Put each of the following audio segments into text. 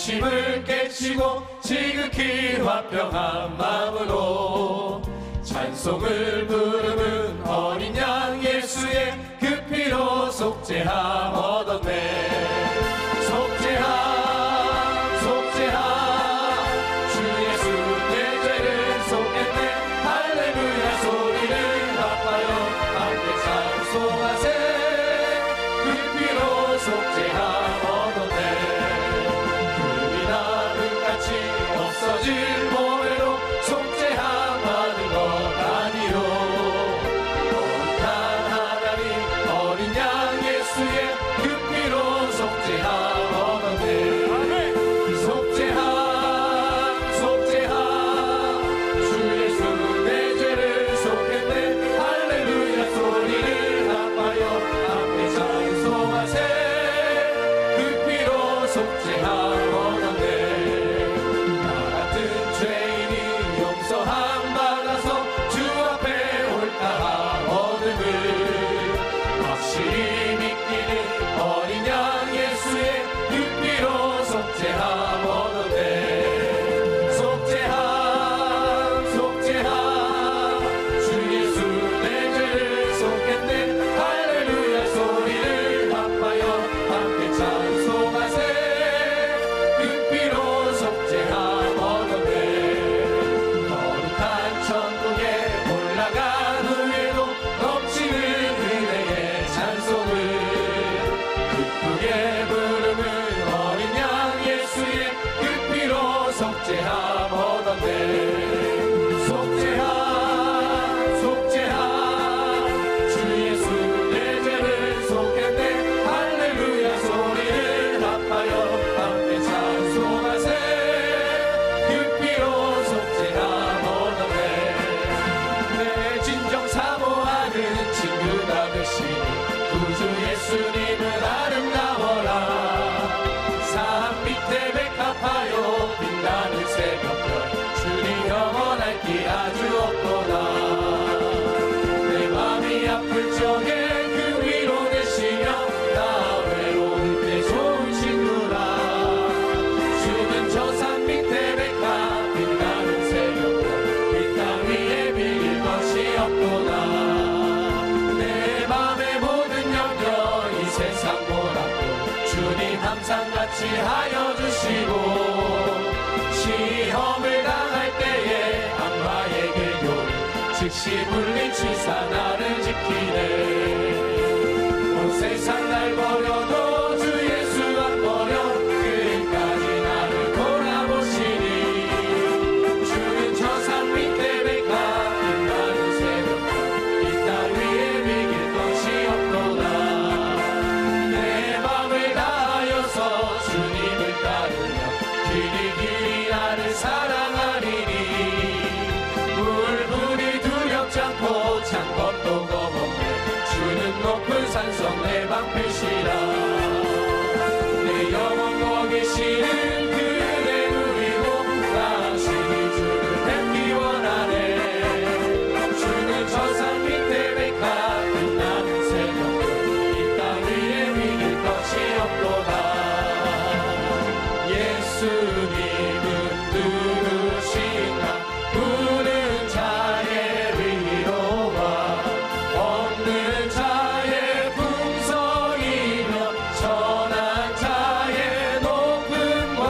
근심을 깨치고 지극히 화평한 마음으로 찬송을 부르는 어린 양 예수의 그 피로 속죄함 얻었네. 속죄함 속죄함 주 예수 내 죄를 속했네. 할렐루야 소리를 아파요 함께 찬송하세. 그 피로 속죄함 얻었네. 금이 나뭇같이 없어질 보배로 속죄함 받은 것 아니요. 거룩한 하나님 어린 양 예수의 그 피로 속죄함 얻었네. 속죄함 속죄함 주 예수 내 죄를 속했네. 할렐루야 소리를 아파요 함께 찬송하세. 그 피로 속죄함 얻었네. 나 같은 죄인이 용서함 받아서 주 앞에 옳다 얻음을 확실히 믿기는 어린 양 예수의 그 피로 속죄함 얻었네. 속죄함 속죄함 주 예수 내 죄를 속했네. 할렐루야 소리를 아파요 함께 찬송하세. 그 피로 속죄함 얻었네. 거룩한 천국에 올라간 후에도 넘치는 은혜의 찬송을 기쁘게 부르는 어린 양 예수의 그 피로 속죄함 얻었네. 속죄함 속죄함 주 예수 내 죄를 속했네. 할렐루야 소리를 아파요 함께 찬송하세. 그 피로 속죄함 얻었네. 내 진정 사모하는 친구가 되시니 구주 예수님은 아름다워라. 산 밑에 백합하여 빛나는 새벽별 주님 영원할 길 아주 없도다. 내 맘이 아플 적에 그 위로 되시며 나 외로울 때 좋은 친구라. 주는 저 산 밑에 백합 빛나는 새벽별 이 땅 위에 비길 것이 없도다. 내 맘의 모든 염려 이 세상 보라고 주님 항상 같이 하여 주시고 시험을 당할 때에 악마의 계교를 즉시 물리치사 나를 지키네. 온 세상 날 버려도 주 예수 안 버려 끝까지 나를 돌아보시니. 주는 저 산 밑에 백합 빛나는 새벽별 이 땅 위에 비길 것이 없도다. 내 맘을 다하여서 주님을 따르며 길이 길이 나를 사랑하리니. 물불이 두렵지 않고 찬 것도 겁없네. 주는 높은 산성 내 방패시라. 내 영혼 먹이시는 그대 누리고 당신이 주를 뵙기 원하네. 주는 저 산 밑에 백합 빛나는 새벽별 이 땅 위에 비길 것이 없도다. 예수님은 누구신가. 우는 자의 위로와 없는 자의 풍성이며 천한 자의 높음과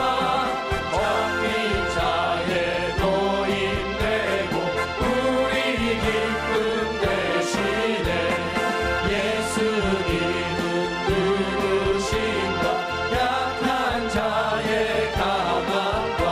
잡힌 자의 노임되고 우리 기쁨 되시네. 예수님은 누구신가. 약한 자의 가망과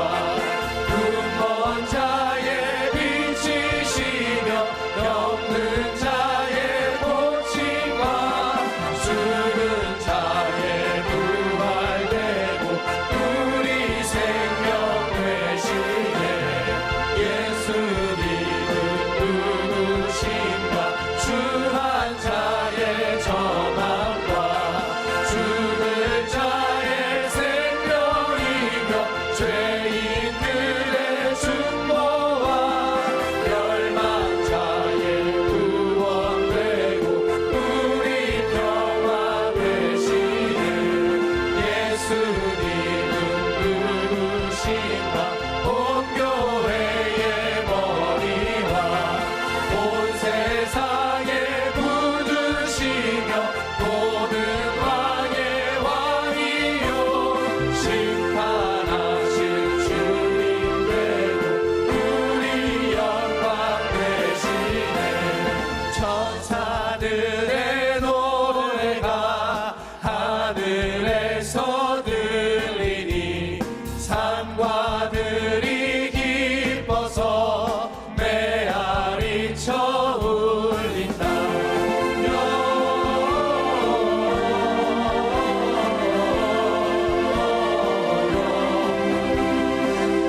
양과들이 기뻐서 메아리 쳐 울린다.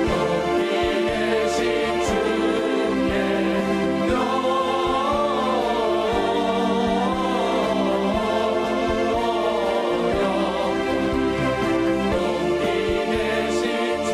높이 계신 주께 높이 계신 주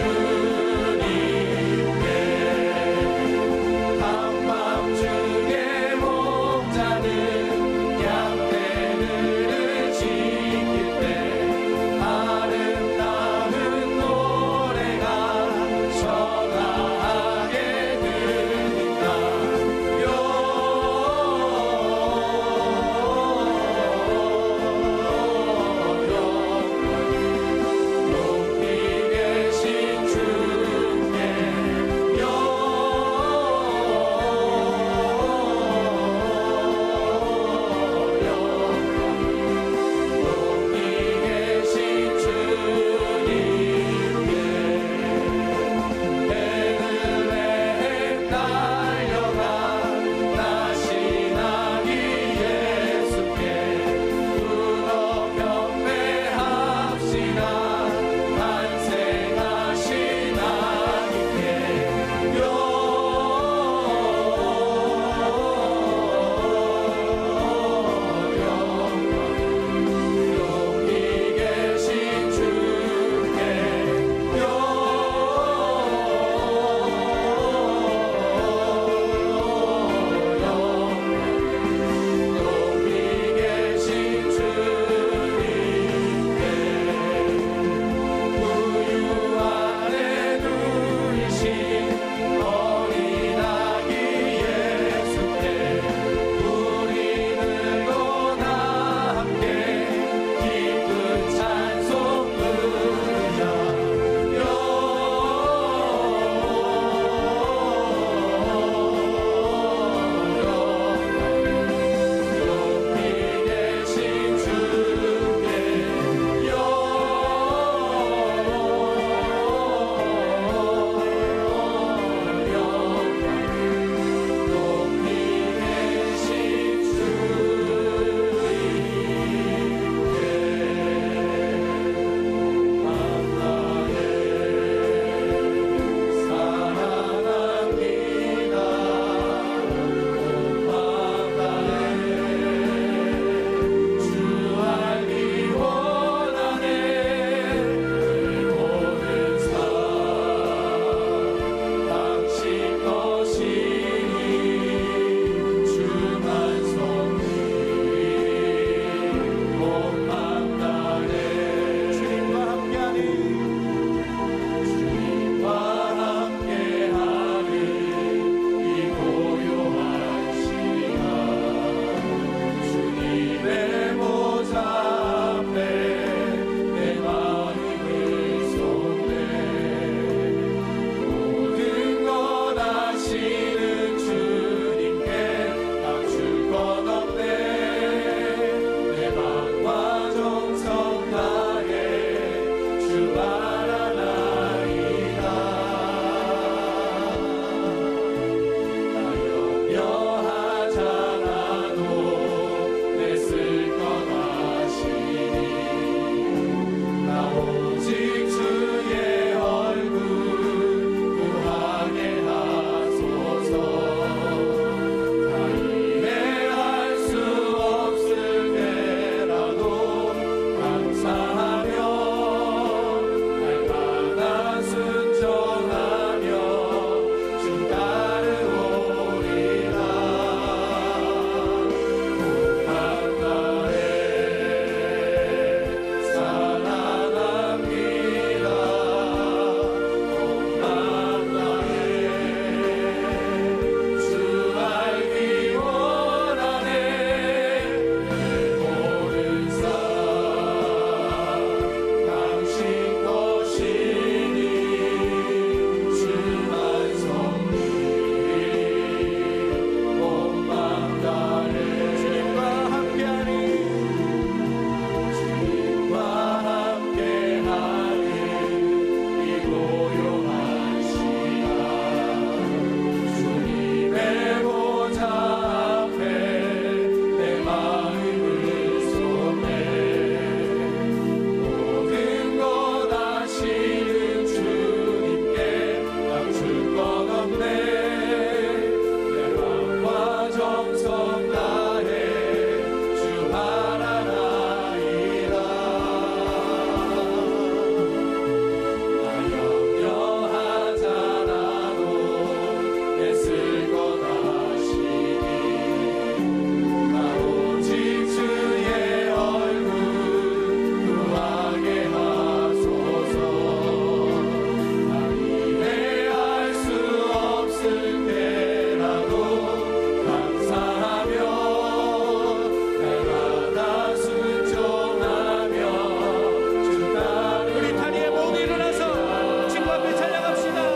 앞에 찬양합시다.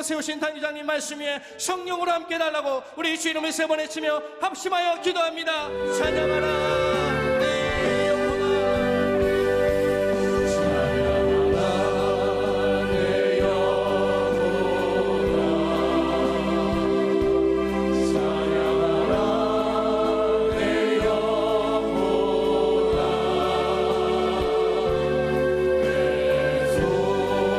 세우신 단위장님 말씀 위에 성령으로 함께 달라고 우리 주 이름을 세 번 외치며 합심하여 기도합니다. 찬양하라 내 영혼아. 찬양하라 내 영혼아. 찬양하라 내 영혼아. 내 속에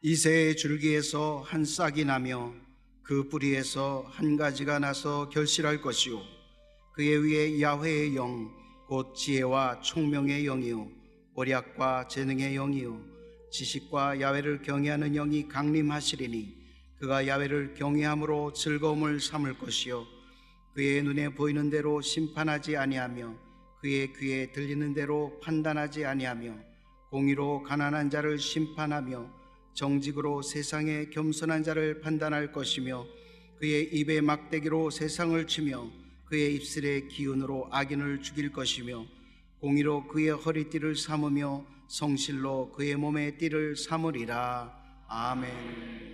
이새의 줄기에서 한 싹이 나며 그 뿌리에서 한 가지가 나서 결실할 것이요 그의 위에 야훼의 영 곧 지혜와 총명의 영이요 오략과 재능의 영이요 지식과 야훼를 경외하는 영이 강림하시리니 그가 야훼를 경외함으로 즐거움을 삼을 것이요 그의 눈에 보이는 대로 심판하지 아니하며 그의 귀에 들리는 대로 판단하지 아니하며 공의로 가난한 자를 심판하며 정직으로 세상의 겸손한 자를 판단할 것이며 그의 입의 막대기로 세상을 치며 그의 입술의 기운으로 악인을 죽일 것이며 공의로 그의 허리띠를 삼으며 성실로 그의 몸의 띠를 삼으리라. 아멘.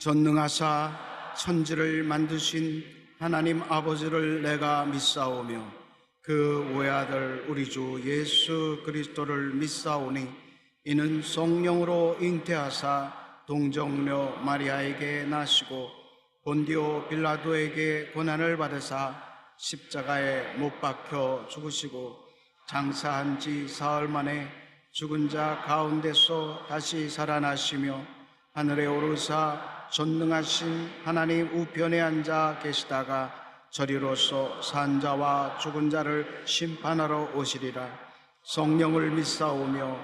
전능하사 천지를 만드신 하나님 아버지를 내가 믿사오며 그 외아들 우리 주 예수 그리스도를 믿사오니 이는 성령으로 잉태하사 동정녀 마리아에게 나시고 본디오 빌라도에게 고난을 받으사 십자가에 못 박혀 죽으시고 장사한 지 사흘 만에 죽은 자 가운데서 다시 살아나시며 하늘에 오르사 전능하신 하나님 우편에 앉아 계시다가 저리로서 산 자와 죽은 자를 심판하러 오시리라. 성령을 믿사오며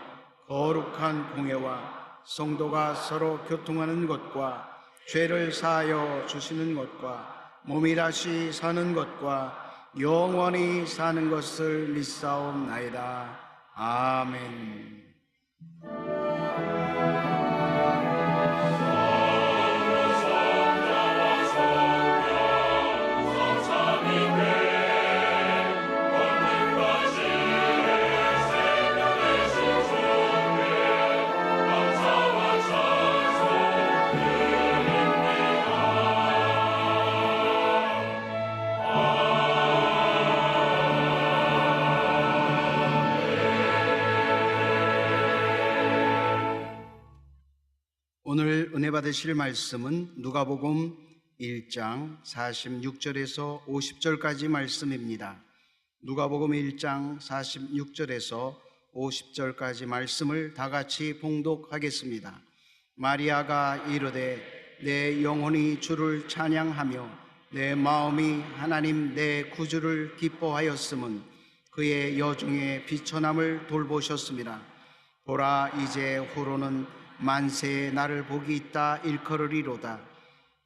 거룩한 공회와 성도가 서로 교통하는 것과 죄를 사하여 주시는 것과 몸이 다시 사는 것과 영원히 사는 것을 믿사옵나이다. 아멘. 오늘 은혜 받으실 말씀은 누가복음 1장 46절에서 50절까지 말씀입니다. 누가복음 1장 46절에서 50절까지 말씀을 다 같이 봉독하겠습니다. 마리아가 이르되 내 영혼이 주를 찬양하며 내 마음이 하나님 내 구주를 기뻐하였음은 그의 여중에 비천함을 돌보셨습니다. 보라 이제 후로는 만세에 나를 복이 있다 일컬으리로다.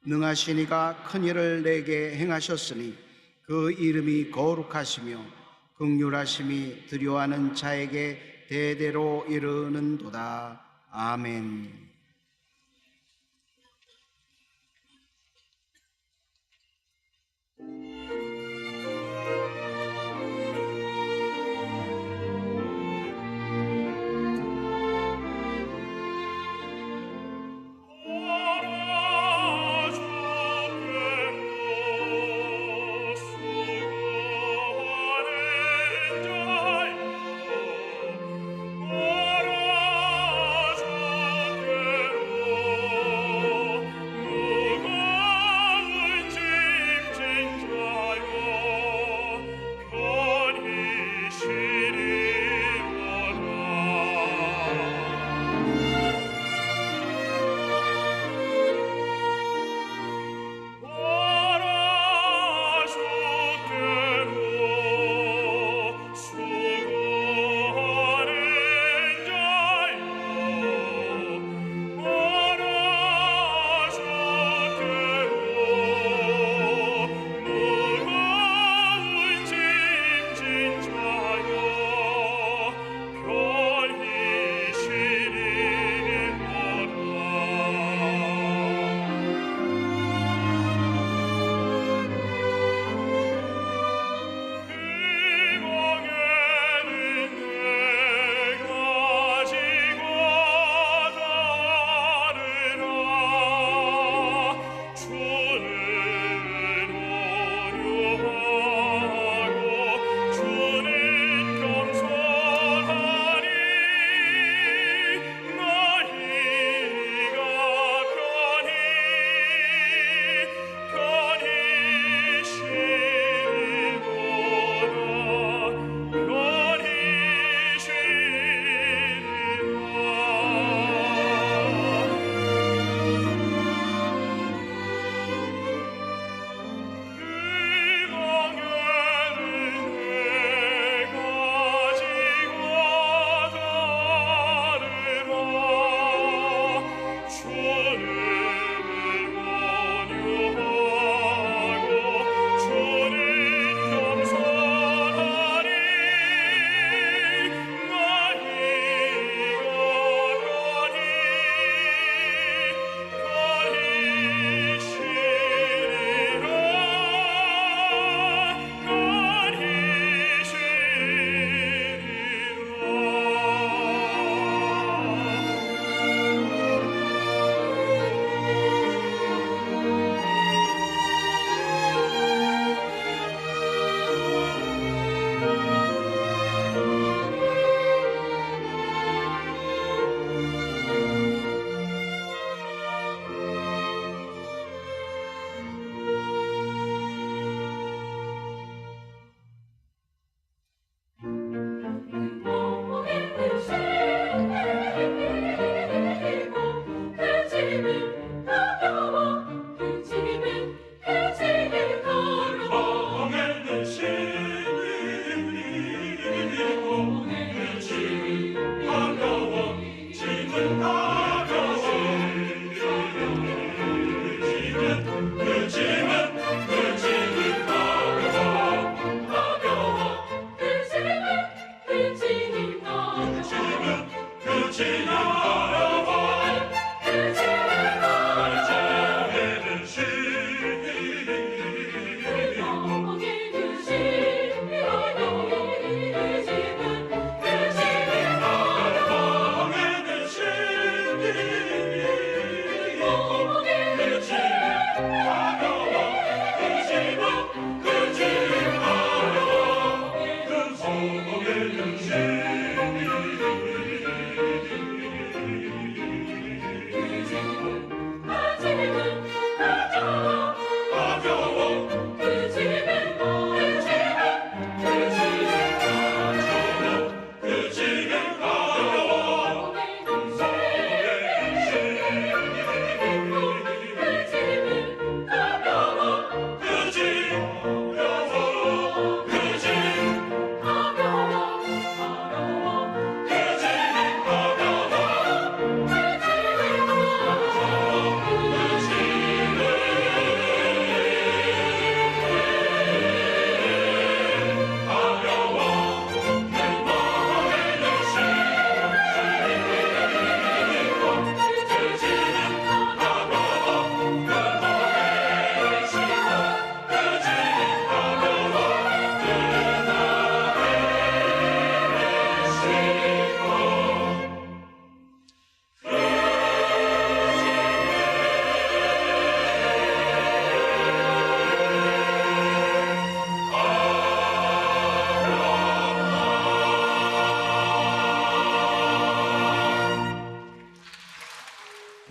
능하신 이가 큰 일을 내게 행하셨으니 그 이름이 거룩하시며 긍휼하심이 두려워하는 자에게 대대로 이르는도다. 아멘. Oh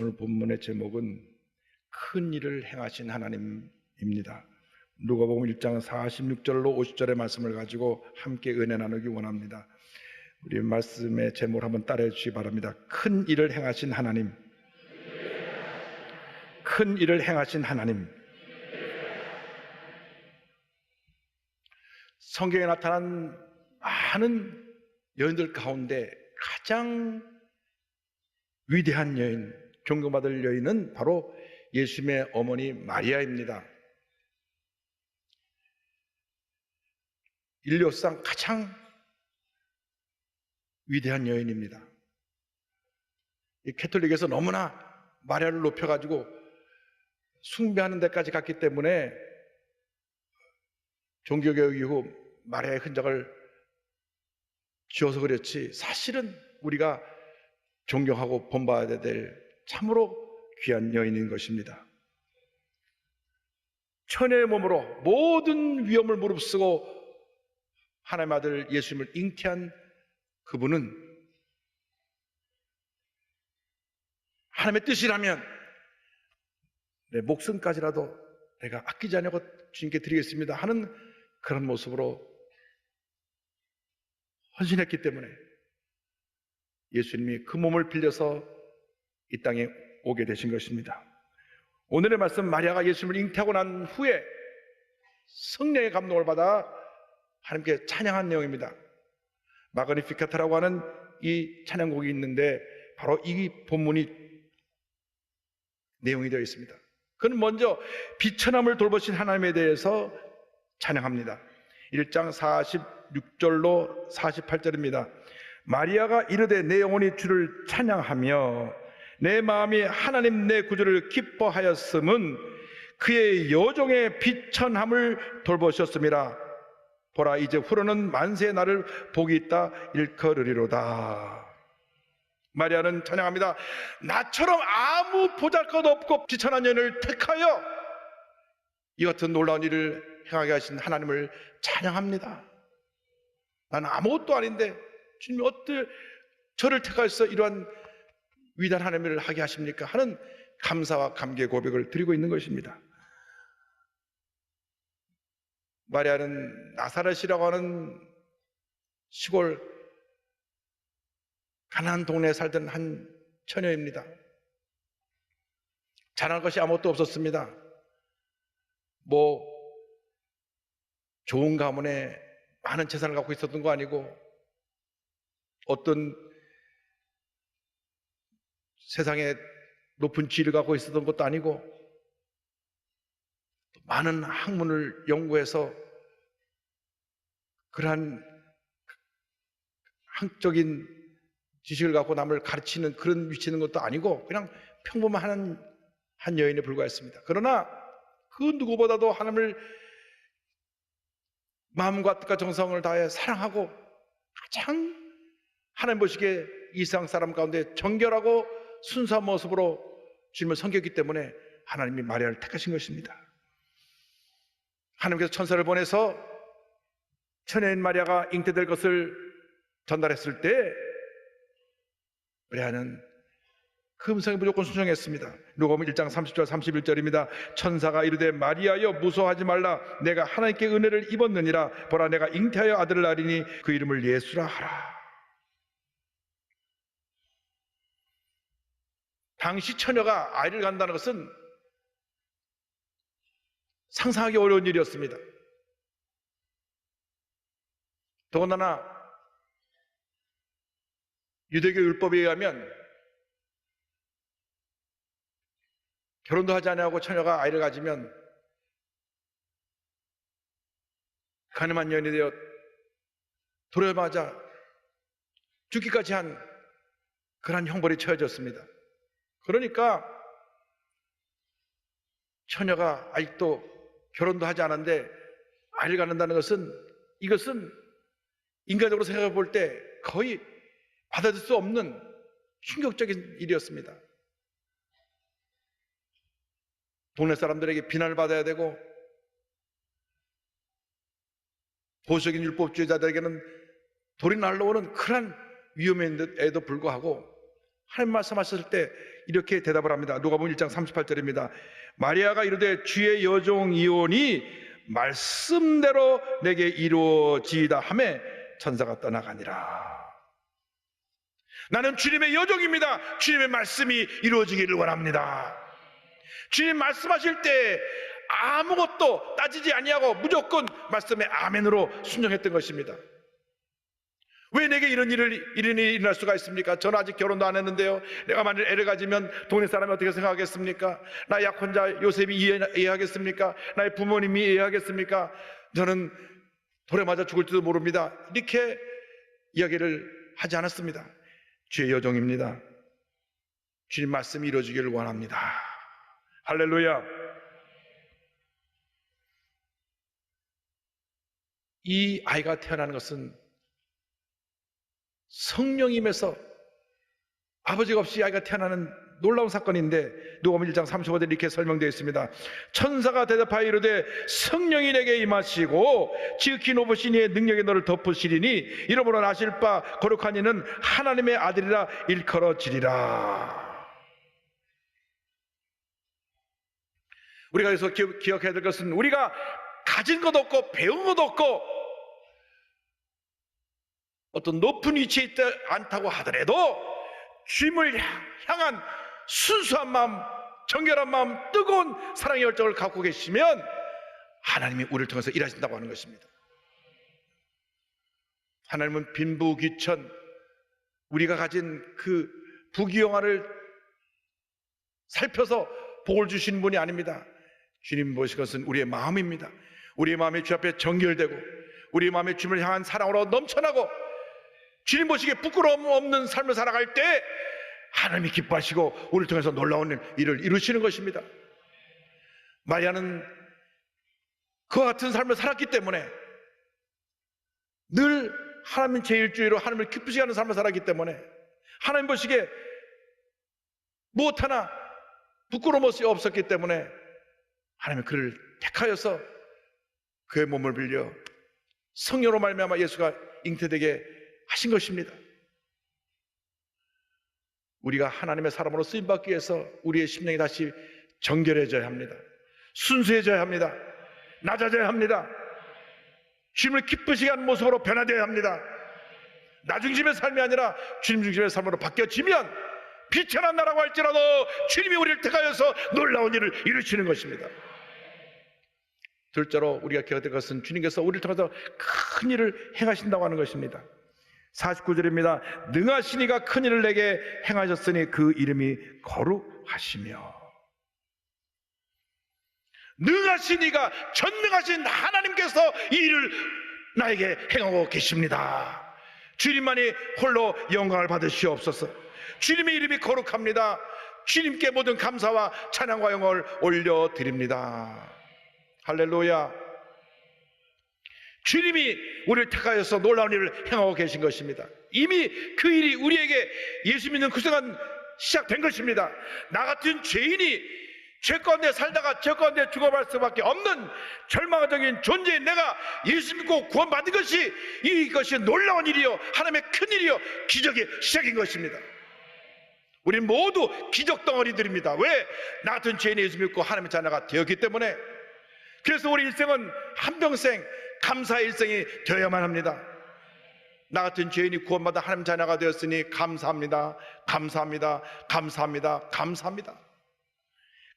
오늘 본문의 제목은 큰 일을 행하신 하나님입니다. 누가복음 1장 46절로 50절의 말씀을 가지고 함께 은혜 나누기 원합니다. 우리 말씀의 제목을 한번 따라해 주시기 바랍니다. 큰 일을 행하신 하나님. 큰 일을 행하신 하나님. 성경에 나타난 많은 여인들 가운데 가장 위대한 여인, 존경받을 여인은 바로 예수님의 어머니 마리아입니다. 인류상 가장 위대한 여인입니다. 이 캐톨릭에서 너무나 마리아를 높여가지고 숭배하는 데까지 갔기 때문에 종교개혁 이후 마리아의 흔적을 지워서 그렇지, 사실은 우리가 존경하고 본받아야 될 참으로 귀한 여인인 것입니다. 처녀의 몸으로 모든 위험을 무릅쓰고 하나님의 아들 예수님을 잉태한 그분은 하나님의 뜻이라면 내 목숨까지라도 내가 아끼지 않고 주님께 드리겠습니다 하는 그런 모습으로 헌신했기 때문에 예수님이 그 몸을 빌려서 이 땅에 오게 되신 것입니다. 오늘의 말씀, 마리아가 예수님을 잉태하고 난 후에 성령의 감동을 받아 하나님께 찬양한 내용입니다. 마그니피카타라고 하는 이 찬양곡이 있는데 바로 이 본문이 내용이 되어 있습니다. 그는 먼저 비천함을 돌보신 하나님에 대해서 찬양합니다. 1장 46절로 48절입니다. 마리아가 이르되 내 영혼이 주를 찬양하며 내 마음이 하나님 내 구주를 기뻐하였음은 그의 여종의 비천함을 돌보셨음이라. 보라, 이제 후로는 만세의 날을 복이 있다 일컬으리로다. 마리아는 찬양합니다. 나처럼 아무 보잘것 없고 비천한 여인을 택하여 이 같은 놀라운 일을 행하게 하신 하나님을 찬양합니다. 나는 아무것도 아닌데 주님이 어떻게 저를 택하여서 이러한 위대한 하나님의 일을 하게 하십니까? 하는 감사와 감개의 고백을 드리고 있는 것입니다. 마리아는 나사렛이라고 하는 시골 가난한 동네에 살던 한 처녀입니다. 잘할 것이 아무것도 없었습니다. 좋은 가문에 많은 재산을 갖고 있었던 거 아니고 어떤 세상에 높은 지위를 갖고 있었던 것도 아니고 많은 학문을 연구해서 그러한 학적인 지식을 갖고 남을 가르치는 그런 위치에 있는 것도 아니고 그냥 평범한 한 여인에 불과했습니다. 그러나 그 누구보다도 하나님을 마음과 뜻과 정성을 다해 사랑하고 가장 하나님 보시기에 이 세상 사람 가운데 정결하고 순수한 모습으로 주님을 섬겼기 때문에 하나님이 마리아를 택하신 것입니다. 하나님께서 천사를 보내서 처녀인 마리아가 잉태될 것을 전달했을 때 마리아는 그 음성에 무조건 순종했습니다. 누가복음 1장 30절 31절입니다. 천사가 이르되 마리아여 무서워하지 말라. 내가 하나님께 은혜를 입었느니라. 보라 내가 잉태하여 아들을 낳으리니 그 이름을 예수라 하라. 당시 처녀가 아이를 갖는다는 것은 상상하기 어려운 일이었습니다. 더군다나 유대교 율법에 의하면 결혼도 하지 않냐고 처녀가 아이를 가지면 가늠한 여인이 되어 돌에 맞아 죽기까지 한 그러한 형벌이 처해졌습니다. 그러니까 처녀가 아직도 결혼도 하지 않았는데 아이를 갖는다는 것은 이것은 인간적으로 생각해 볼 때 거의 받아들일 수 없는 충격적인 일이었습니다. 동네 사람들에게 비난을 받아야 되고 보수적인 율법주의자들에게는 돌이 날라오는 그런 위험에도 불구하고 하나님 말씀하셨을 때 이렇게 대답을 합니다. 누가복음 1장 38절입니다. 마리아가 이르되 주의 여종이오니 말씀대로 내게 이루어지이다 하매 천사가 떠나가니라. 나는 주님의 여종입니다. 주님의 말씀이 이루어지기를 원합니다. 주님 말씀하실 때 아무것도 따지지 아니하고 무조건 말씀에 아멘으로 순종했던 것입니다. 왜 내게 이런 일이 일어날 수가 있습니까? 저는 아직 결혼도 안 했는데요. 내가 만일 애를 가지면 동네 사람이 어떻게 생각하겠습니까? 나 약혼자 요셉이 이해하겠습니까? 나의 부모님이 이해하겠습니까? 저는 돌에 맞아 죽을지도 모릅니다. 이렇게 이야기를 하지 않았습니다. 주의 여종입니다. 주님 말씀이 이루어지기를 원합니다. 할렐루야. 이 아이가 태어나는 것은 성령임에서 아버지가 없이 아이가 태어나는 놀라운 사건인데 누가복음 1장 35절에 이렇게 설명되어 있습니다. 천사가 대답하여 이르되 성령이 내게 임하시고 지극히 높으신 이의 능력이 너를 덮으시리니 이러므로 나실 바 거룩한 이는 하나님의 아들이라 일컬어지리라. 우리가 여기서 기억해야 될 것은 우리가 가진 것 없고 배운 것 없고 어떤 높은 위치에 있지 않다고 하더라도 주님을 향한 순수한 마음, 정결한 마음, 뜨거운 사랑의 열정을 갖고 계시면 하나님이 우리를 통해서 일하신다고 하는 것입니다. 하나님은 빈부귀천 우리가 가진 그 부귀영화를 살펴서 복을 주시는 분이 아닙니다. 주님 보신 것은 우리의 마음입니다. 우리의 마음이 주 앞에 정결되고 우리의 마음이 주님을 향한 사랑으로 넘쳐나고 주님 보시기에 부끄러움 없는 삶을 살아갈 때 하나님이 기뻐하시고 우리를 통해서 놀라운 일을 이루시는 것입니다. 마리아는 그와 같은 삶을 살았기 때문에 늘 하나님 제1주의로 하나님을 기쁘시게 하는 삶을 살았기 때문에 하나님 보시기에 무엇 하나 부끄러움 없었기 때문에 하나님이 그를 택하여서 그의 몸을 빌려 성령으로 말미암아 예수가 잉태되게 하신 것입니다. 우리가 하나님의 사람으로 쓰임받기 위해서 우리의 심령이 다시 정결해져야 합니다. 순수해져야 합니다. 낮아져야 합니다. 주님을 기쁘시게 하는 모습으로 변화되어야 합니다. 나 중심의 삶이 아니라 주님 중심의 삶으로 바뀌어지면 비천한 나라고 할지라도 주님이 우리를 택하여서 놀라운 일을 이루시는 것입니다. 둘째로 우리가 기억할 것은 주님께서 우리를 통해서 큰 일을 행하신다고 하는 것입니다. 49절입니다. 능하신 이가 큰 일을 내게 행하셨으니 그 이름이 거룩하시며. 능하신 이가 전능하신 하나님께서 이 일을 나에게 행하고 계십니다. 주님만이 홀로 영광을 받으시옵소서. 주님의 이름이 거룩합니다. 주님께 모든 감사와 찬양과 영광을 올려드립니다. 할렐루야. 주님이 우리를 택하여서 놀라운 일을 행하고 계신 것입니다. 이미 그 일이 우리에게 예수 믿는 그 순간 시작된 것입니다. 나 같은 죄인이 죄 가운데 살다가 죄 가운데 죽어갈 수밖에 없는 절망적인 존재인 내가 예수 믿고 구원받은 것이, 이것이 놀라운 일이요, 하나님의 큰 일이요, 기적의 시작인 것입니다. 우리 모두 기적 덩어리들입니다. 왜? 나 같은 죄인이 예수 믿고 하나님의 자녀가 되었기 때문에. 그래서 우리 일생은 한평생 감사의 일생이 되어야만 합니다. 나 같은 죄인이 구원받아 하나님 자녀가 되었으니 감사합니다. 감사합니다. 감사합니다. 감사합니다.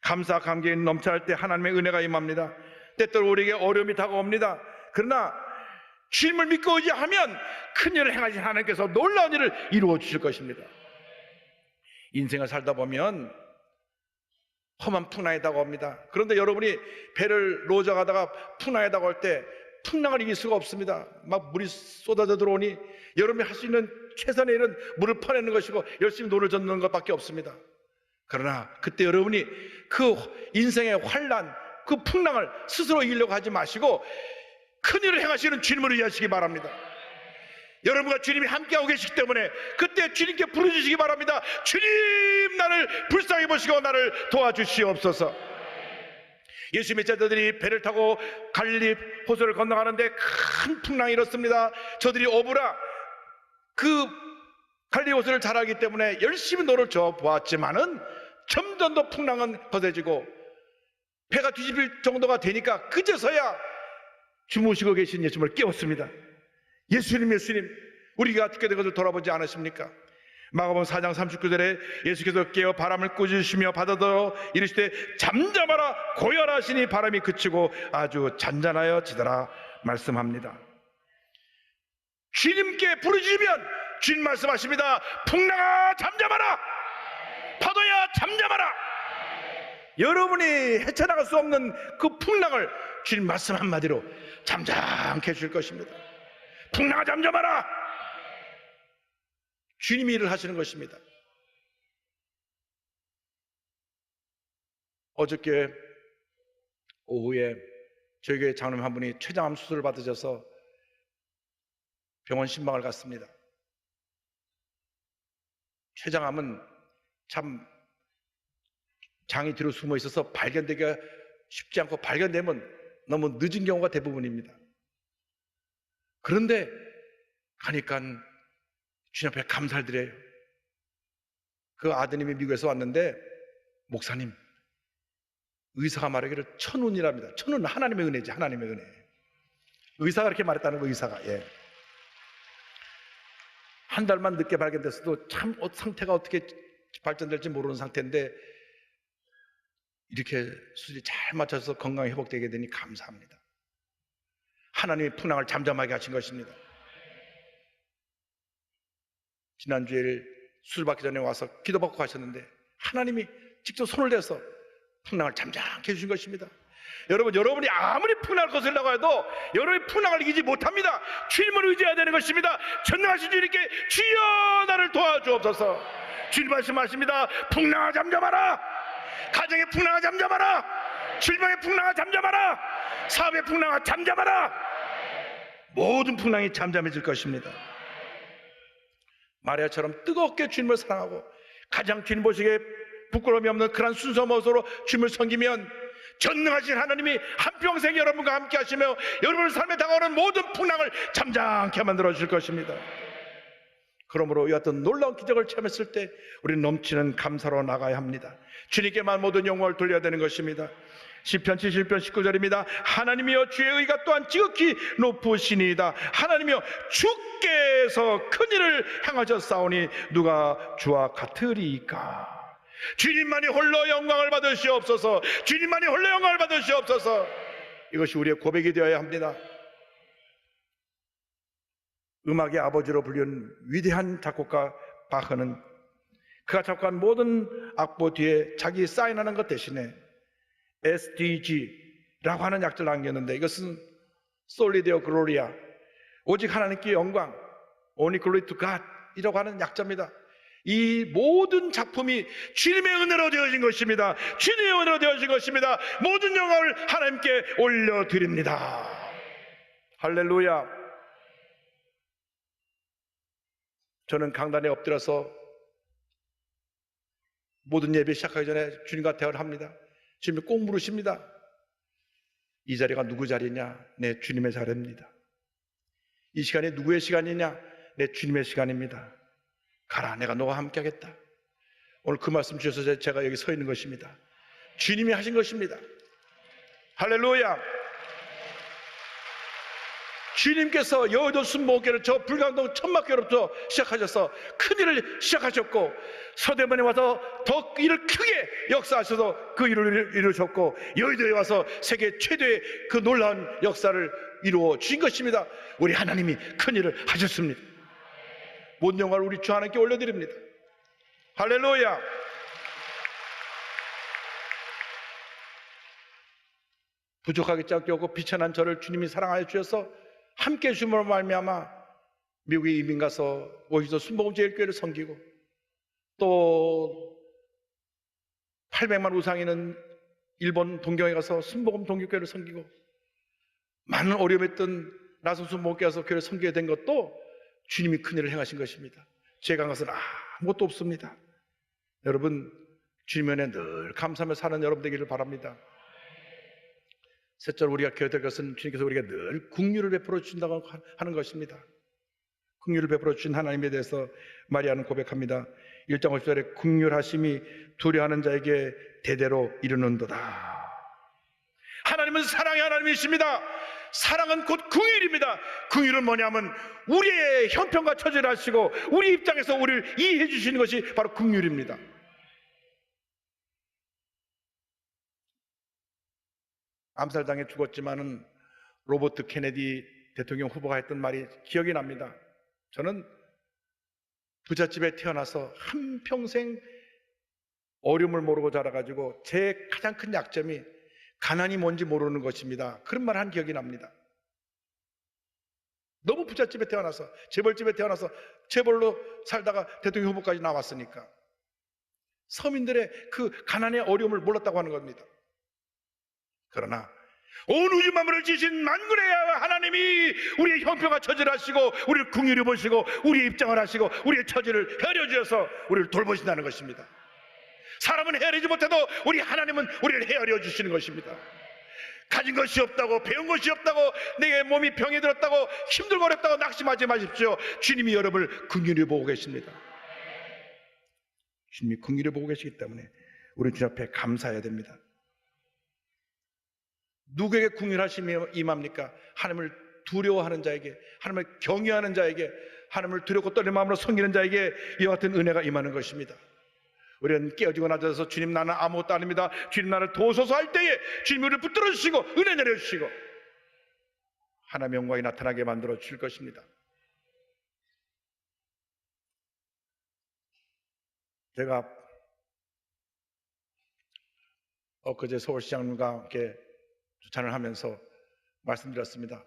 감사 관계에 넘쳐날 때 하나님의 은혜가 임합니다. 때때로 우리에게 어려움이 다가옵니다. 그러나 주님을 믿고 의지하면 큰 일을 행하신 하나님께서 놀라운 일을 이루어 주실 것입니다. 인생을 살다 보면 험한 풍랑이 다가옵니다. 그런데 여러분이 배를 노저가다가 풍랑이 다가올 때 풍랑을 이길 수가 없습니다. 막 물이 쏟아져 들어오니 여러분이 할 수 있는 최선의 일은 물을 퍼내는 것이고 열심히 노를 젓는 것밖에 없습니다. 그러나 그때 여러분이 그 인생의 환난, 그 풍랑을 스스로 이기려고 하지 마시고 큰 일을 행하시는 주님을 의지하시기 바랍니다. 여러분과 주님이 함께하고 계시기 때문에 그때 주님께 부르짖으시기 바랍니다. 주님, 나를 불쌍히 보시고 나를 도와주시옵소서. 예수님의 제자들이 배를 타고 갈릴리 호수를 건너가는데 큰 풍랑이 일었습니다. 저들이 어부라 그 갈릴리 호수를 잘 알기 때문에 열심히 노를 저 보았지만은 점점 더 풍랑은 거세지고 배가 뒤집힐 정도가 되니까 그제서야 주무시고 계신 예수님을 깨웠습니다. 예수님, 예수님, 우리가 죽게 된 것을 돌아보지 않으십니까? 마가복음 4장 39절에 예수께서 깨어 바람을 꾸짖으시며 바다더러 이르시되 잠잠하라 고요하라 하시니 바람이 그치고 아주 잔잔하여지더라 말씀합니다. 주님께 부르짖으면 주님 말씀하십니다. 풍랑아 잠잠하라, 파도야 잠잠하라. 여러분이 헤쳐나갈 수 없는 그 풍랑을 주님 말씀 한마디로 잠잠케 해줄 것입니다. 풍랑아 잠잠하라. 주님이 일을 하시는 것입니다. 어저께 오후에 저희 교회 장로님 한 분이 췌장암 수술을 받으셔서 병원 신방을 갔습니다. 췌장암은 참 장이 뒤로 숨어 있어서 발견되기가 쉽지 않고 발견되면 너무 늦은 경우가 대부분입니다. 그런데 가니까 주님 앞에 감사를 드려요. 그 아드님이 미국에서 왔는데 목사님, 의사가 말하기를 천운이랍니다. 천운은 하나님의 은혜지, 하나님의 은혜. 의사가 그렇게 말했다는 거, 의사가. 예. 한 달만 늦게 발견됐어도 참 상태가 어떻게 발전될지 모르는 상태인데 이렇게 수술이 잘 맞춰서 건강이 회복되게 되니 감사합니다. 하나님이 풍랑을 잠잠하게 하신 것입니다. 지난주에 수술 받기 전에 와서 기도받고 가셨는데 하나님이 직접 손을 대서 풍랑을 잠잠케 해주신 것입니다. 여러분이 아무리 풍랑을 거슬려고 해도 여러분이 풍랑을 이기지 못합니다. 주님을 의지해야 되는 것입니다. 전능하신 주님께 주여 나를 도와주옵소서. 주님 말씀하십니다. 풍랑아 잠잠하라. 가정의 풍랑아 잠잠하라. 질병의 풍랑아 잠잠하라. 사업의 풍랑아 잠잠하라. 모든 풍랑이 잠잠해질 것입니다. 마리아처럼 뜨겁게 주님을 사랑하고 가장 주님 보시기에 부끄러움이 없는 그런 순수한 모습으로 주님을 섬기면 전능하신 하나님이 한평생 여러분과 함께 하시며 여러분의 삶에 다가오는 모든 풍랑을 잠잠케 만들어 주실 것입니다. 그러므로 이 같은 놀라운 기적을 체험했을 때 우리는 넘치는 감사로 나가야 합니다. 주님께만 모든 영광을 돌려야 되는 것입니다. 시편 71편 19절입니다. 하나님이여 주의 의가 또한 지극히 높으시니이다. 하나님이여 주께서 큰 일을 행하셨사오니 누가 주와 같으리이까. 주님만이 홀로 영광을 받으시옵소서. 주님만이 홀로 영광을 받으시옵소서. 이것이 우리의 고백이 되어야 합니다. 음악의 아버지로 불리는 위대한 작곡가 바흐는 그가 작곡한 모든 악보 뒤에 자기 사인하는 것 대신에 SDG라고 하는 약자를 남겼는데 이것은 솔리 데오 글로리아, 오직 하나님께 영광, Only Glory to God 이라고 하는 약자입니다. 이 모든 작품이 주님의 은혜로 되어진 것입니다. 주님의 은혜로 되어진 것입니다. 모든 영광을 하나님께 올려드립니다. 할렐루야. 저는 강단에 엎드려서 모든 예배 시작하기 전에 주님과 대화를 합니다. 주님이 꼭 물으십니다. 이 자리가 누구 자리냐? 내 주님의 자리입니다. 이 시간이 누구의 시간이냐? 내 주님의 시간입니다. 가라, 내가 너와 함께 하겠다. 오늘 그 말씀 주셔서 제가 여기 서 있는 것입니다. 주님이 하신 것입니다. 할렐루야. 주님께서 여의도 순복음교회를 저 불광동 천막교회로부터 시작하셔서 큰일을 시작하셨고, 서대문에 와서 더 일을 크게 역사하셔서 그 일을 이루셨고, 여의도에 와서 세계 최대의 그 놀라운 역사를 이루어 주신 것입니다. 우리 하나님이 큰일을 하셨습니다. 모든 영광을 우리 주 하나님께 올려드립니다. 할렐루야. 부족하게 짝게 없고 비천한 저를 주님이 사랑하여 주셔서 함께 주심으로 말미암아 미국에 이민 가서 오히려 순복음제일교회를 섬기고, 또 800만 우상 있는 일본 동경에 가서 순복음 동교교회를 섬기고, 많은 어려움했던 나선 순복음교회 가서 교회를 섬기게 된 것도 주님이 큰일을 행하신 것입니다. 제가 한 것은 아무것도 없습니다. 여러분, 주님 은혜 늘 감사하며 사는 여러분 되기를 바랍니다. 셋째로 우리가 기억해야 될 것은 주님께서 우리가 늘 긍휼을 베풀어 주신다고 하는 것입니다. 긍휼을 베풀어 주신 하나님에 대해서 마리아는 고백합니다. 1장 50절에 긍휼하심이 두려워하는 자에게 대대로 이르는도다. 하나님은 사랑의 하나님이십니다. 사랑은 곧 긍휼입니다. 긍휼은 뭐냐면 우리의 형편과 처지를 아시고 우리 입장에서 우리를 이해해 주시는 것이 바로 긍휼입니다. 암살당해 죽었지만은 로버트 케네디 대통령 후보가 했던 말이 기억이 납니다. 저는 부잣집에 태어나서 한평생 어려움을 모르고 자라가지고 제 가장 큰 약점이 가난이 뭔지 모르는 것입니다. 그런 말 한 기억이 납니다. 너무 부잣집에 태어나서, 재벌집에 태어나서 재벌로 살다가 대통령 후보까지 나왔으니까 서민들의 그 가난의 어려움을 몰랐다고 하는 겁니다. 그러나 온 우주 만물을 지으신 만군의 하나님이 우리의 형편과 처지를 하시고 우리를 긍휼히 보시고 우리의 입장을 하시고 우리의 처지를 헤아려 주셔서 우리를 돌보신다는 것입니다. 사람은 헤아리지 못해도 우리 하나님은 우리를 헤아려 주시는 것입니다. 가진 것이 없다고, 배운 것이 없다고, 내 몸이 병이 들었다고, 힘들고 어렵다고 낙심하지 마십시오. 주님이 여러분을 긍휼히 보고 계십니다. 주님이 긍휼히 보고 계시기 때문에 우리 주님 앞에 감사해야 됩니다. 누구에게 긍휼하심이 임합니까? 하나님을 두려워하는 자에게, 하나님을 경외하는 자에게, 하나님을 두렵고 떨리는 마음으로 섬기는 자에게 이와 같은 은혜가 임하는 것입니다. 우리는 깨어지고 낮아서 주님 나는 아무것도 아닙니다, 주님 나를 도우소서 할 때에 주님이 우리를 붙들어 주시고 은혜 내려주시고 하나님의 영광이 나타나게 만들어 주실 것입니다. 제가 엊그제 서울시장님과 함께 주찬을 하면서 말씀드렸습니다.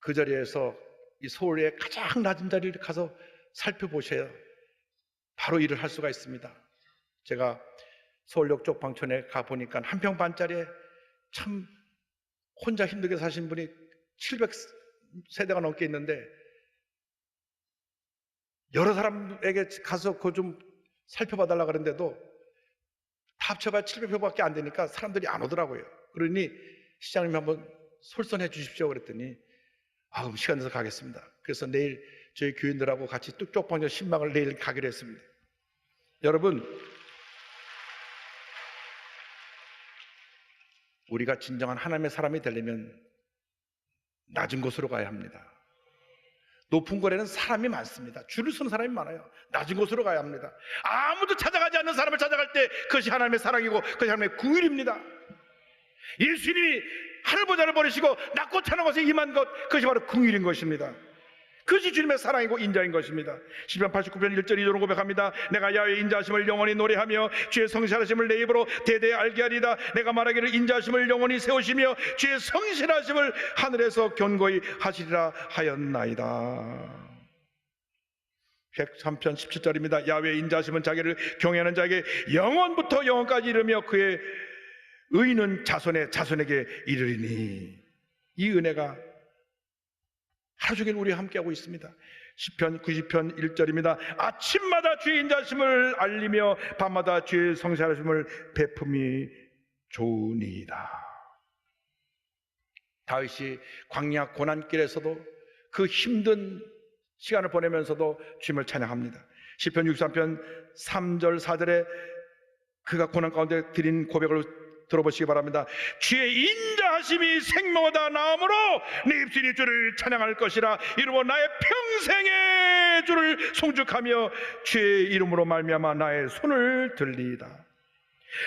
그 자리에서 이 서울의 가장 낮은 자리를 가서 살펴보셔야 바로 일을 할 수가 있습니다. 제가 서울역 쪽 방촌에 가보니까 한 평 반짜리에 참 혼자 힘들게 사신 분이 700세대가 넘게 있는데, 여러 사람에게 가서 그거 좀 살펴봐 달라 그랬는데도 다 합쳐봐야 700표밖에 안 되니까 사람들이 안 오더라고요. 그러니 시장님 한번 솔선해 주십시오 그랬더니 그럼 시간 내서 가겠습니다. 그래서 내일 저희 교인들하고 같이 쪽방전 신방을 내일 가기로 했습니다. 여러분, 우리가 진정한 하나님의 사람이 되려면 낮은 곳으로 가야 합니다. 높은 곳에는 사람이 많습니다. 줄을 서는 사람이 많아요. 낮은 곳으로 가야 합니다. 아무도 찾아가지 않는 사람을 찾아갈 때 그것이 하나님의 사랑이고 그것이 하나님의 긍휼입니다. 예수님이 하늘보좌를 버리시고 낮고 찬한 곳에 임한 것, 그것이 바로 긍휼인 것입니다. 그것이 주님의 사랑이고 인자인 것입니다. 시편 89편 1절 2절로 고백합니다. 내가 야훼의 인자하심을 영원히 노래하며 주의 성실하심을 내 입으로 대대에 알게 하리다. 내가 말하기를 인자하심을 영원히 세우시며 주의 성실하심을 하늘에서 견고히 하시리라 하였나이다. 103편 17절입니다. 야훼의 인자심은 자기를 경외하는 자에게 영원부터 영원까지 이르며 그의 의는 자손의 자손에게 이르리니. 이 은혜가 하루 종일 우리와 함께하고 있습니다. 시편 90편 1절입니다. 아침마다 주의 인자심을 알리며 밤마다 주의 성실하심을 베품이 좋으니이다. 다윗이 광야 고난길에서도 그 힘든 시간을 보내면서도 주님을 찬양합니다. 시편 63편 3절 4절에 그가 고난 가운데 드린 고백을 들어보시기 바랍니다. 주의 인자하심이 생명하다 나음으로 내 입술이 주를 찬양할 것이라. 이루어 나의 평생의 주를 송축하며 주의 이름으로 말미암아 나의 손을 들리이다.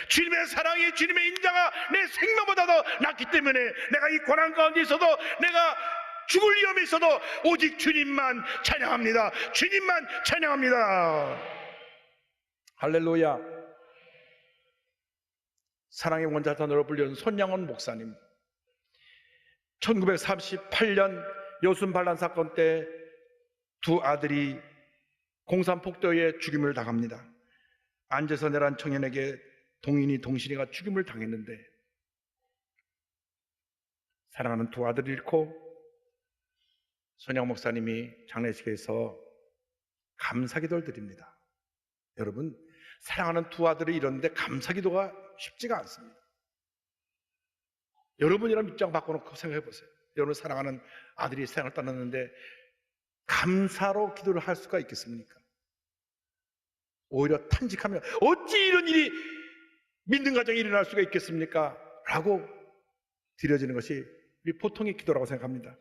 주님의 사랑이, 주님의 인자가 내 생명보다 더 낫기 때문에 내가 이 고난 가운데 있어도, 내가 죽을 위험이 있어도 오직 주님만 찬양합니다. 주님만 찬양합니다. 할렐루야. 사랑의 원자탄으로 불리는 손양원 목사님, 1938년 여순 반란 사건 때 두 아들이 공산폭도에 죽임을 당합니다. 안재선이라는 청년에게 동인이 동신이가 죽임을 당했는데 사랑하는 두 아들을 잃고 손양 목사님이 장례식에서 감사기도를 드립니다. 여러분, 사랑하는 두 아들을 잃었는데 감사기도가 쉽지가 않습니다. 여러분이랑 입장 바꿔놓고 생각해 보세요. 여러분 사랑하는 아들이 세상을 떠났는데 감사로 기도를 할 수가 있겠습니까? 오히려 탄식하며 어찌 이런 일이 믿는 가정에 일어날 수가 있겠습니까? 라고 드려지는 것이 우리 보통의 기도라고 생각합니다.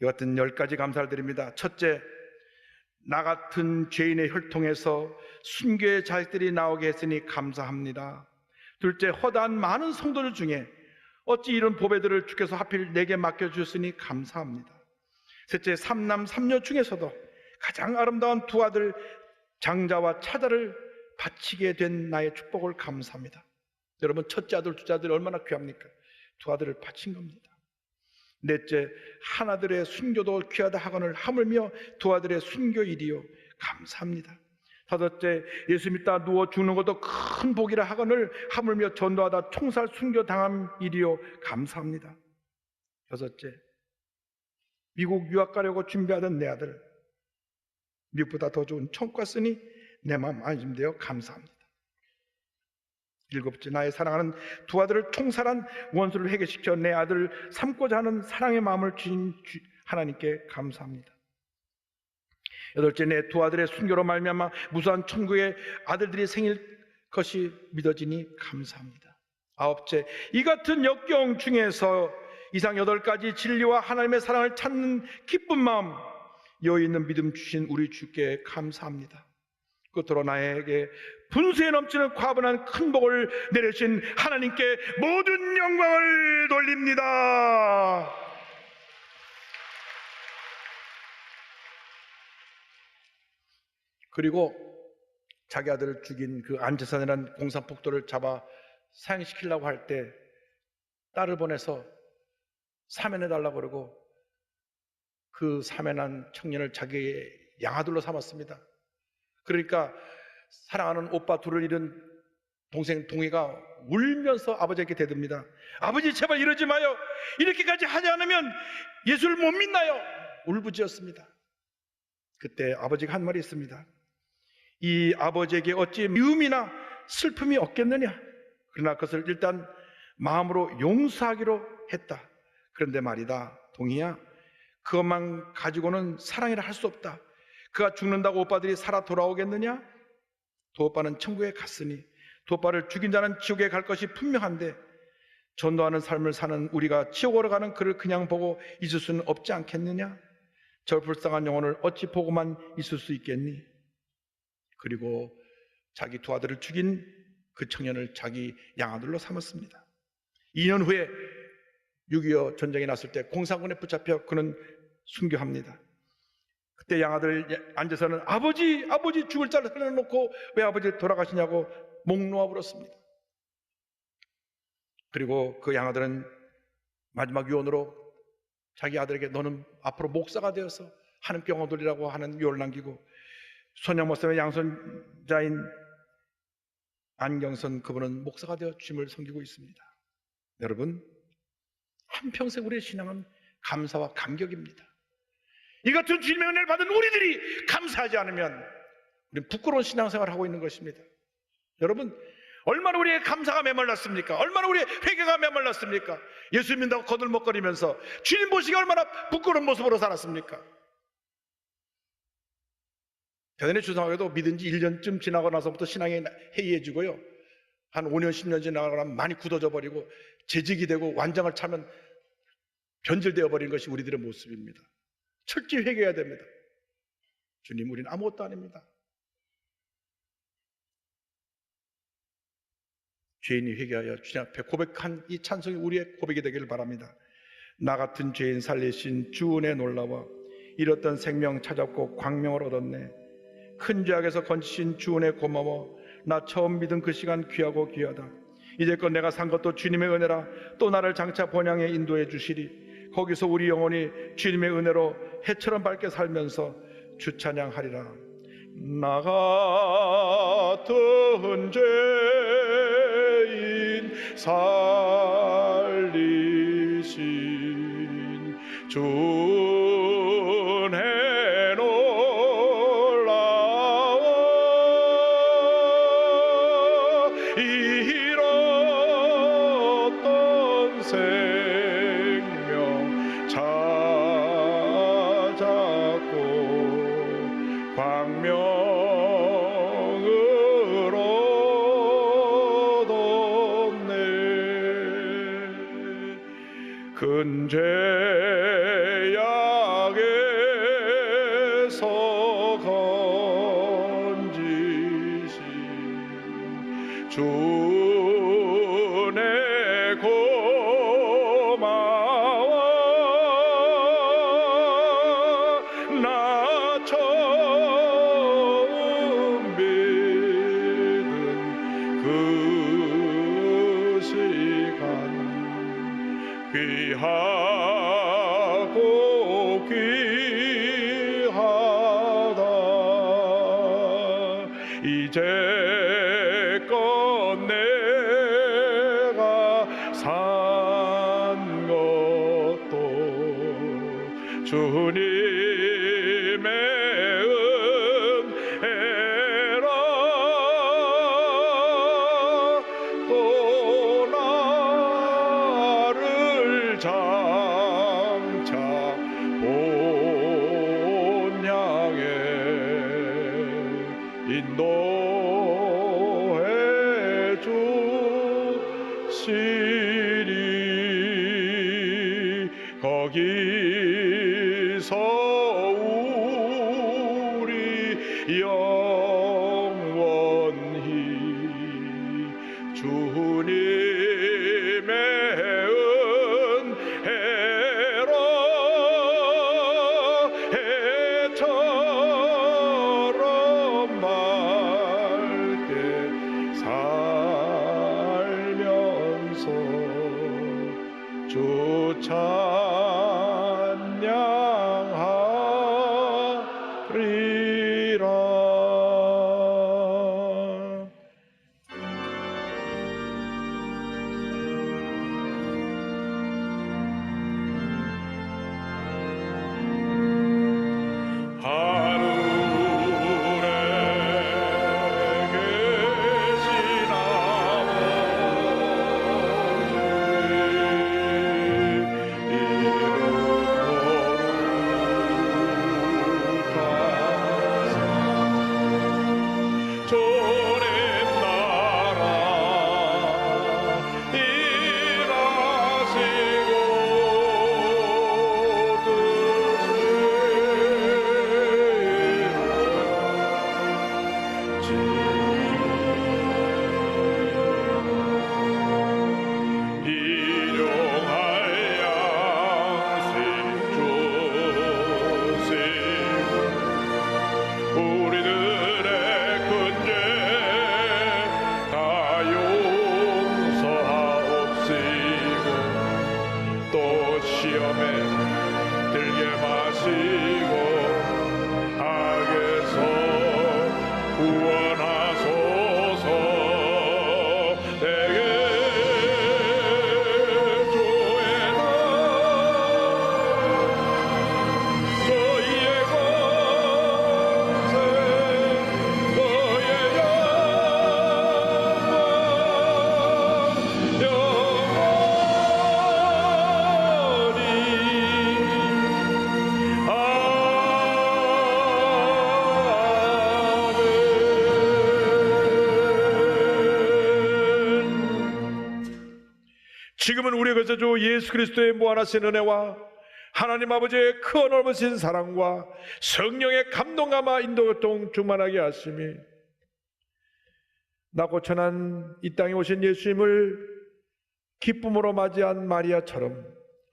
이 같은 10가지 감사를 드립니다. 첫째, 나 같은 죄인의 혈통에서 순교의 자식들이 나오게 했으니 감사합니다. 둘째, 허다한 많은 성도들 중에 어찌 이런 보배들을 주께서 하필 내게 맡겨주셨으니 감사합니다. 셋째, 3남 3녀 중에서도 가장 아름다운 두 아들 장자와 차자를 바치게 된 나의 축복을 감사합니다. 여러분, 첫째 아들, 둘째 아들 얼마나 귀합니까? 두 아들을 바친 겁니다. 넷째, 하나들의 순교도 귀하다 하거늘 하물며 두 아들의 순교일이요 감사합니다. 다섯째, 예수 믿다 누워 죽는 것도 큰 복이라 하거늘 하물며 전도하다 총살 순교 당함 일이요 감사합니다. 여섯째, 미국 유학 가려고 준비하던 내 아들 미국보다 더 좋은 천국 갔으니 내 마음 안심되어 감사합니다. 일곱째, 나의 사랑하는 두 아들을 총살한 원수를 해결시켜 내 아들 삼고자 하는 사랑의 마음을 주신 하나님께 감사합니다. 여덟째, 내 두 아들의 순교로 말미암아 무수한 천국의 아들들이 생길 것이 믿어지니 감사합니다. 아홉째, 이 같은 역경 중에서 이상 8가지 진리와 하나님의 사랑을 찾는 기쁜 마음, 여유 있는 믿음 주신 우리 주께 감사합니다. 끝으로 나에게 분수에 넘치는 과분한 큰 복을 내려주신 하나님께 모든 영광을 돌립니다. 그리고 자기 아들을 죽인 그 안재산이라는 공산폭도를 잡아 사형시키려고 할 때 딸을 보내서 사면해달라고 그러고 그 사면한 청년을 자기의 양아들로 삼았습니다. 그러니까 사랑하는 오빠 둘을 잃은 동생 동희가 울면서 아버지에게 대듭니다. 아버지, 제발 이러지 마요. 이렇게까지 하지 않으면 예수를 못 믿나요? 울부짖었습니다. 그때 아버지가 한 말이 있습니다. 이 아버지에게 어찌 미움이나 슬픔이 없겠느냐? 그러나 그것을 일단 마음으로 용서하기로 했다. 그런데 말이다, 동희야, 그것만 가지고는 사랑이라 할 수 없다. 그가 죽는다고 오빠들이 살아 돌아오겠느냐? 두 오빠는 천국에 갔으니 두 오빠를 죽인 자는 지옥에 갈 것이 분명한데 전도하는 삶을 사는 우리가 지옥으로 가는 그를 그냥 보고 있을 수는 없지 않겠느냐? 저 불쌍한 영혼을 어찌 보고만 있을 수 있겠니? 그리고 자기 두 아들을 죽인 그 청년을 자기 양아들로 삼았습니다. 2년 후에 6.25 전쟁이 났을 때 공산군에 붙잡혀 그는 순교합니다. 그때 양아들 앉아서는 아버지 죽을 자를 살려놓고 왜 아버지 돌아가시냐고 목 놓아 불었습니다. 그리고 그 양아들은 마지막 유언으로 자기 아들에게 너는 앞으로 목사가 되어서 하나님께 영광 돌리라고 하는 유언을 남기고 손양목사의 양손자인 안경선 그분은 목사가 되어 주님을 섬기고 있습니다. 여러분, 한평생 우리의 신앙은 감사와 감격입니다. 이 같은 주님의 은혜를 받은 우리들이 감사하지 않으면 우리는 부끄러운 신앙생활을 하고 있는 것입니다. 여러분, 얼마나 우리의 감사가 메말랐습니까? 얼마나 우리의 회개가 메말랐습니까? 예수 믿는다고 거들먹거리면서 주님 보시기 얼마나 부끄러운 모습으로 살았습니까? 대단히 죄송하게도 믿은 지 1년쯤 지나고 나서부터 신앙이 해이해지고요, 한 5년 10년 지나고 나면 많이 굳어져 버리고 재직이 되고 완장을 차면 변질되어 버린 것이 우리들의 모습입니다. 철저히 회개해야 됩니다. 주님, 우리는 아무것도 아닙니다. 죄인이 회개하여 주님 앞에 고백한 이 찬송이 우리의 고백이 되기를 바랍니다. 나 같은 죄인 살리신 주 은혜 놀라워 잃었던 생명 찾았고 광명을 얻었네. 큰 죄악에서 건지신 주 은혜 고마워. 나 처음 믿은 그 시간 귀하고 귀하다. 이제껏 내가 산 것도 주님의 은혜라. 또 나를 장차 본향에 인도해 주시리. 거기서 우리 영혼이 주님의 은혜로 해처럼 밝게 살면서 주 찬양하리라. 나 같은 죄인 살리신 주 은혜 놀라워 잃었던 생명 찾았고 광명을 얻었네. 큰 죄악에서 건지신 주 은혜 고마워. 나 처음 믿은 그 시간 귀하고 귀하다. 이제껏 내가 산 것도 주님의 은혜라. 또 나를 장차 본향에 인도해 주시리. 거기서 우리 영원히 주님의 은혜로 해처럼 밝게 살면서 주 찬양하리라. 하늘에 계신 아버지 이름 거룩하사 주님 나라 일하시고 일용할 양식 주시고 우리들의 큰 죄 다 용서하옵시고 또 시험에 들게 마시고 악에서 지금은 우리 거저주 예수 그리스도의 무한하신 은혜와 하나님 아버지의 큰 넓으신 사랑과 성령의 감동감화 인도교통 충만하게 하심이 낮고 천한 이 땅에 오신 예수님을 기쁨으로 맞이한 마리아처럼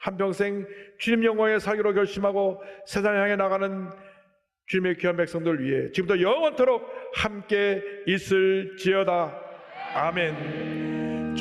한평생 주님 영광에 살기로 결심하고 세상을 향해 나가는 주님의 귀한 백성들 위해 지금부터 영원토록 함께 있을지어다. 아멘.